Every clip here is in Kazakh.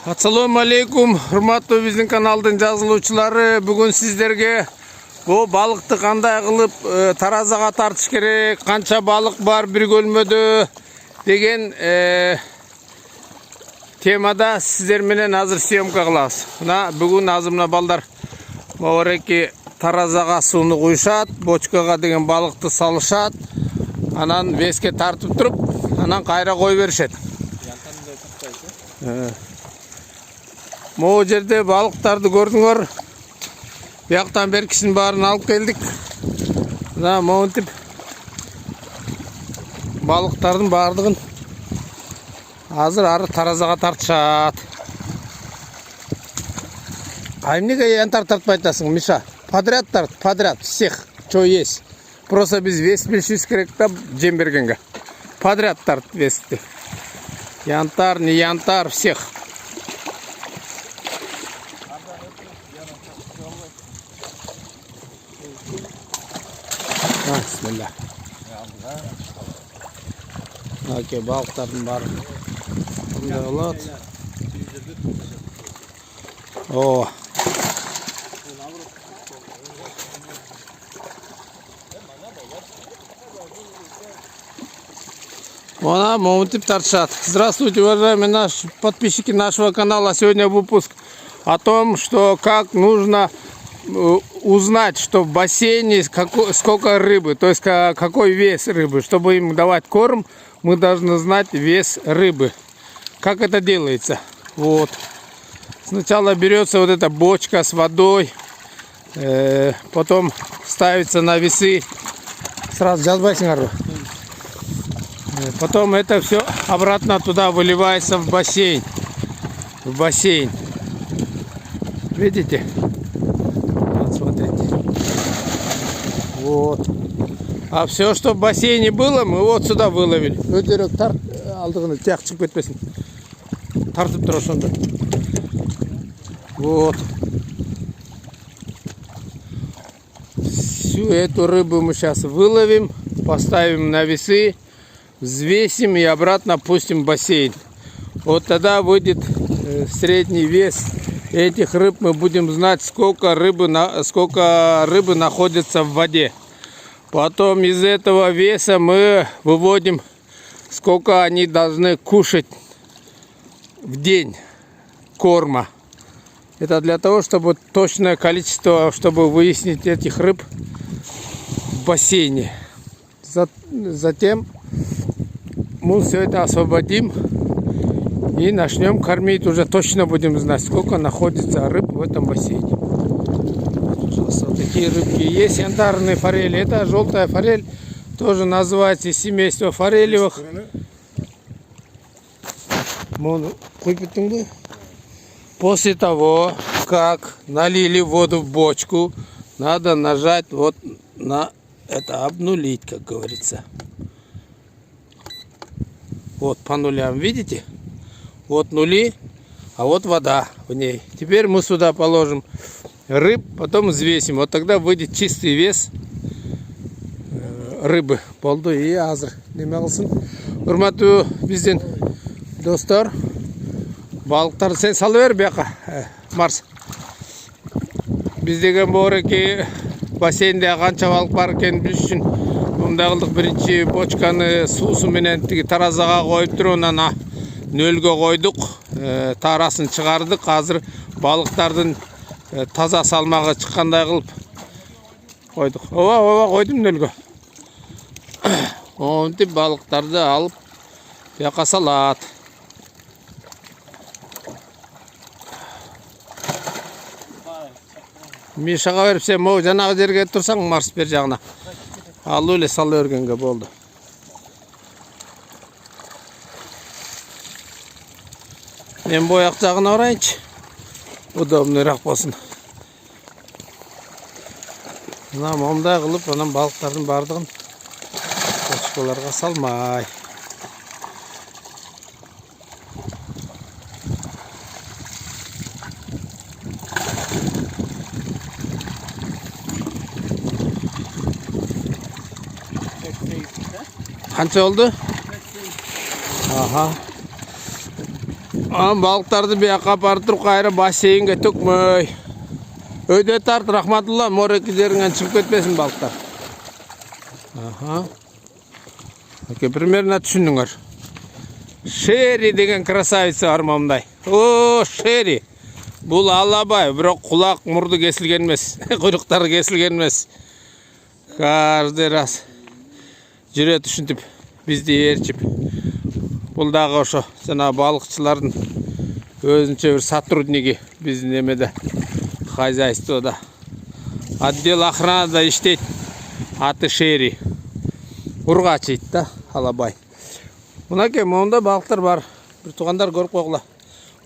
Assalamu alaikum, hurmatlı bizim kanalдың жазылуучулары. Бүгін сіздерге bu балықты қандай қылып таразаға тартыш керек, қанша балық бар бір көлмөдө деген темада сіздер менен азыр съемка кылабыз. Мына бүгін азыр мына балдар мореки таразаға сууну куюшат, бочкага деген балықты салышат, анан веске тартып туруп, анан кайра кой беришет. Могу жерде балыктарды көрдүңөр. Бияктан бери кишинин баарын алып келдик. Мына монтип балыктардын баардыгын азыр ары таразага тартышат. А эмнеге янтар тартпай атасың, Миша? Подряд тарт, подряд, всех, что есть. Просто биз вес билишибиз керек да жем бергенге. Подряд тарт вести. Янтар, не янтар, всех. Bismillah. Okey, balıkların var. Bunlar olat. Oh. Вона монтип торчат. Здравствуйте, уважаемые подписчики нашего канала. Сегодня выпуск о том, что как нужно узнать, что в бассейне сколько рыбы, то есть какой вес рыбы. Чтобы им давать корм, мы должны знать вес рыбы. Как это делается? Вот. Сначала берется вот эта бочка с водой, потом ставится на весы. Сразу жазбайсыңар. Потом это все обратно туда выливается в бассейн. В бассейн. Видите? Вот, смотрите. Вот. А все, что в бассейне было, мы вот сюда выловили. Өтірік тарт, алдығыны тяқ шығып кетпесін. Тартып тұр ошонда. Вот. Всю эту рыбу мы сейчас выловим, поставим на весы, взвесим и обратно пустим в бассейн. Вот тогда выйдет средний вес этих рыб. Мы будем знать, сколько рыбы находится в воде. Потом из этого веса мы выводим, сколько они должны кушать в день корма. Это для того, чтобы точное количество, чтобы выяснить этих рыб в бассейне. Затем мы все это освободим и начнем кормить. Уже точно будем знать, сколько находится рыб в этом бассейне. Вот такие рыбки есть. Янтарные форели. Это желтая форель. Тоже называется из семейства форелевых. После того, как налили воду в бочку, надо нажать вот на это, обнулить, как говорится. Вот по нулям, видите? Вот нули, а вот вода в ней. Теперь мы сюда положим рыб, потом взвесим. Вот тогда выйдет чистый вес рыбы. Болды и азыр. Неме кылсын? Урматтуу биздин достор, балыктарды сен салып бер бияка. Марс. Биз деген бореки бассейнде канча балык бар экенин билиш үчүн мындай кылдык. Биринчи бочканы суусу менен тиги таразага коюп туруп, анан нөлгө койдук, тарасын чыгардык. Азыр балыктардын таза салмагы чыккандай кылып койдук. Ооба койдум нөлгө. Монтип балыктарды алып бияка салат. Мишага берип, сен могу жанагы жерге турсаң, Марс бер жагына. Алып эле сала бергенге болду. Мен бояк жагына барайынчы. Удобныйраак болсун. Мына мондай кылып, анан балыктардын бардыгын бочкаларга салмай. Kança oldu? Aha. Балықтарды бияққа апарып тұр, қайры бассейнге төкмөй. Өйде тарт, рахматулла, море кезеріңен шығып кетпесін балықтар. Примерно түшіндіңір. Шерри деген красавица армамдай. О, Шерри. Бұл алабай, бірақ құлақ мұрды кесілген емес. Құйрықтары кесілген емес. Каждый раз жүрет үшінтіп, бізді ерчіп. Бұл дағы ошо жана балықчылардың өзінше бір сотрудниги біздің немеде хозяйствода. Отдел охранада иштейт. Аты Шерри. Ургач ит да, алабай. Мынакей монда балықтар бар. Бір туғандар көріп қойғыла.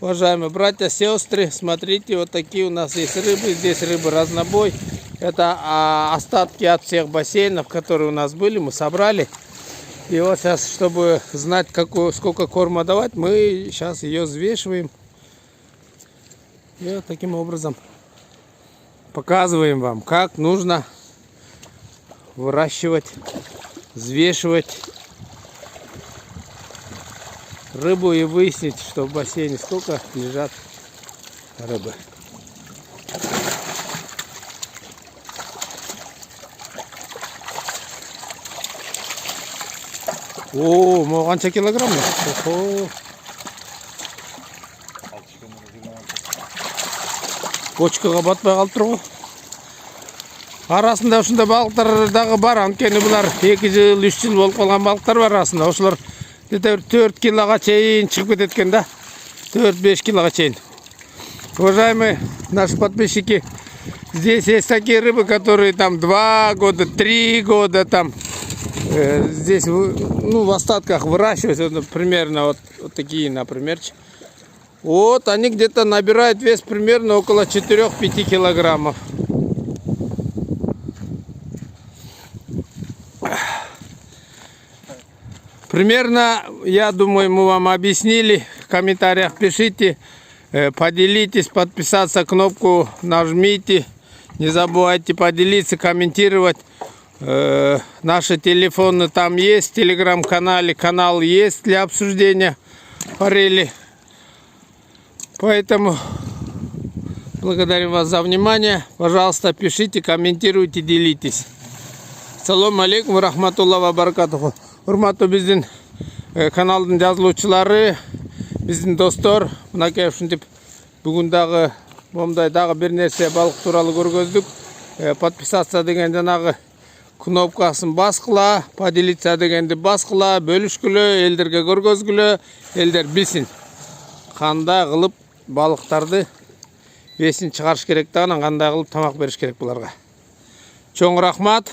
Уважаемые братья, сестры, смотрите, вот такие у нас есть рыбы. Здесь рыбы разнобой. Это остатки от всех бассейнов, которые у нас были, мы собрали. И вот сейчас, чтобы знать, сколько корма давать, мы сейчас ее взвешиваем. И вот таким образом показываем вам, как нужно выращивать, взвешивать рыбу и выяснить, что в бассейне сколько лежат рыбы. О, мы қанша килограмм? Бочкаға батпай қалып тұр ғой. Арасында ушундай балықтар дагы бар, анткени булар 2 жыл, 3 жыл болуп калган балықтар бар арасында. Ошолор 4 килога чейин чыгып кетет экен да. 4-5 килога чейин. Уважаемые наши подписчики, здесь есть такие рыбы, которые там 2 года, 3 года там. Здесь в остатках выращиваются примерно вот такие, например. Вот они где-то набирают вес примерно около 4-5 килограммов. Примерно, я думаю, мы вам объяснили. В комментариях пишите, поделитесь, подписаться, кнопку нажмите. Не забывайте поделиться, комментировать. Наши телефоны там есть, в телеграм-канале канал есть для обсуждения форели. Поэтому благодарим вас за внимание. Пожалуйста, пишите, комментируйте, делитесь. Ассаламу алейкум, рахматулла ва баракатуху. Урматтуу биздин каналдын жазылуучулары, биздин достор, мынакей ушинтип бүгүн дагы момундай дагы бир нерсе балык тууралуу көргөздүк. Подписаться деген жанагы кнопкасын баскыла, поделиться дегенди баскыла, бөлүшкүлө, элдерге көргөзгүлө, элдер билсин. Кандай кылып балыктарды весин чыгарыш керек да, анан кандай кылып тамак бериш керек буларга. Чоң рахмат.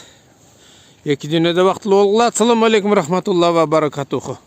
Эки дүйнөдө бактылуу болгула. Ассаламу алейкум рахматулла ва баракатуху.